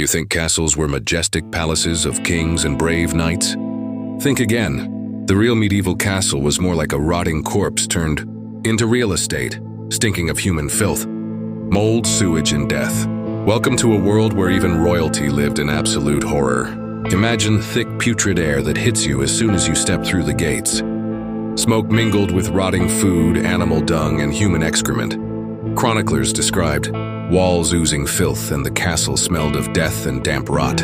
You think castles were majestic palaces of kings and brave knights? Think again. The real medieval castle was more like a rotting corpse turned into real estate, stinking of human filth, mold, sewage, and death. Welcome to a world where even royalty lived in absolute horror. Imagine thick, putrid air that hits you as soon as you step through the gates. Smoke mingled with rotting food, animal dung, and human excrement. Chroniclers described walls oozing filth, and the castle smelled of death and damp rot.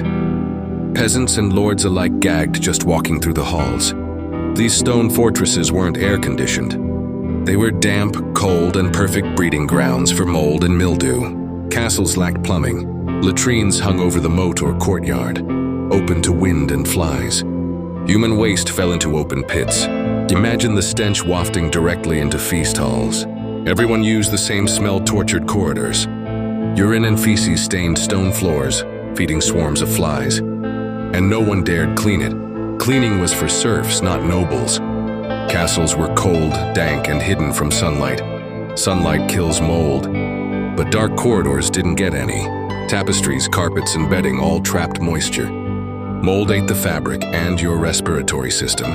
Peasants and lords alike gagged just walking through the halls. These stone fortresses weren't air-conditioned. They were damp, cold, and perfect breeding grounds for mold and mildew. Castles lacked plumbing. Latrines hung over the moat or courtyard, open to wind and flies. Human waste fell into open pits. Imagine the stench wafting directly into feast halls. Everyone used the same smell-tortured corridors. Urine and feces stained stone floors, feeding swarms of flies. And no one dared clean it. Cleaning was for serfs, not nobles. Castles were cold, dank, and hidden from sunlight. Sunlight kills mold. But dark corridors didn't get any. Tapestries, carpets, and bedding all trapped moisture. Mold ate the fabric and your respiratory system.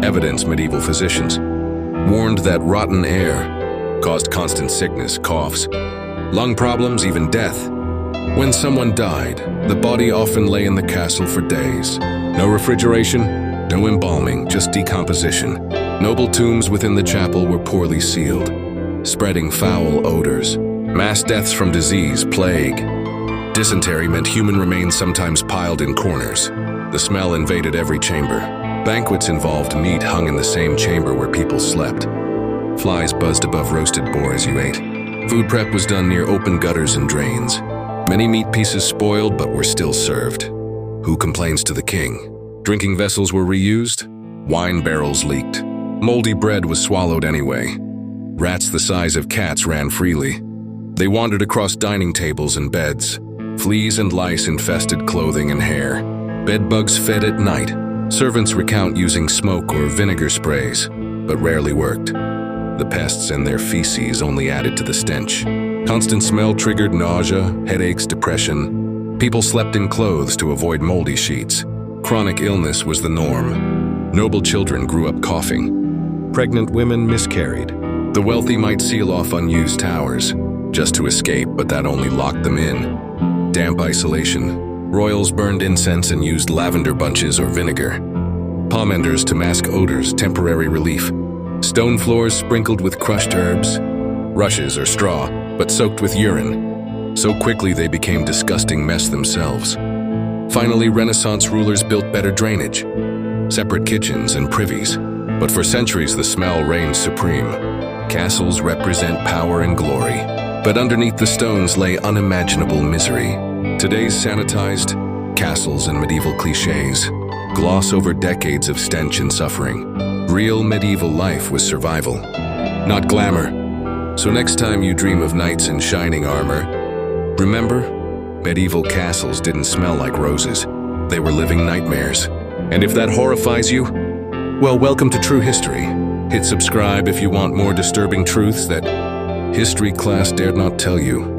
Evidence medieval physicians warned that rotten air caused constant sickness, coughs, lung problems, even death. When someone died, the body often lay in the castle for days. No refrigeration, no embalming, just decomposition. Noble tombs within the chapel were poorly sealed, spreading foul odors. Mass deaths from disease, plague. Dysentery meant human remains sometimes piled in corners. The smell invaded every chamber. Banquets involved meat hung in the same chamber where people slept. Flies buzzed above roasted boar as you ate. Food prep was done near open gutters and drains. Many meat pieces spoiled but were still served. Who complains to the king? Drinking vessels were reused. Wine barrels leaked. Moldy bread was swallowed anyway. Rats the size of cats ran freely. They wandered across dining tables and beds. Fleas and lice infested clothing and hair. Bed bugs fed at night. Servants recount using smoke or vinegar sprays, but rarely worked. The pests and their feces only added to the stench. Constant smell triggered nausea, headaches, depression. People slept in clothes to avoid moldy sheets. Chronic illness was the norm. Noble children grew up coughing. Pregnant women miscarried. The wealthy might seal off unused towers just to escape, but that only locked them in. Damp isolation. Royals burned incense and used lavender bunches or vinegar. Pomanders to mask odors, temporary relief. Stone floors sprinkled with crushed herbs. Rushes or straw, but soaked with urine. So quickly they became disgusting mess themselves. Finally, Renaissance rulers built better drainage, separate kitchens and privies. But for centuries, the smell reigned supreme. Castles represent power and glory, but underneath the stones lay unimaginable misery. Today's sanitized castles and medieval cliches gloss over decades of stench and suffering. Real medieval life was survival, not glamour. So next time you dream of knights in shining armor, remember, medieval castles didn't smell like roses. They were living nightmares. And if that horrifies you, well, welcome to True History. Hit subscribe if you want more disturbing truths that history class dared not tell you.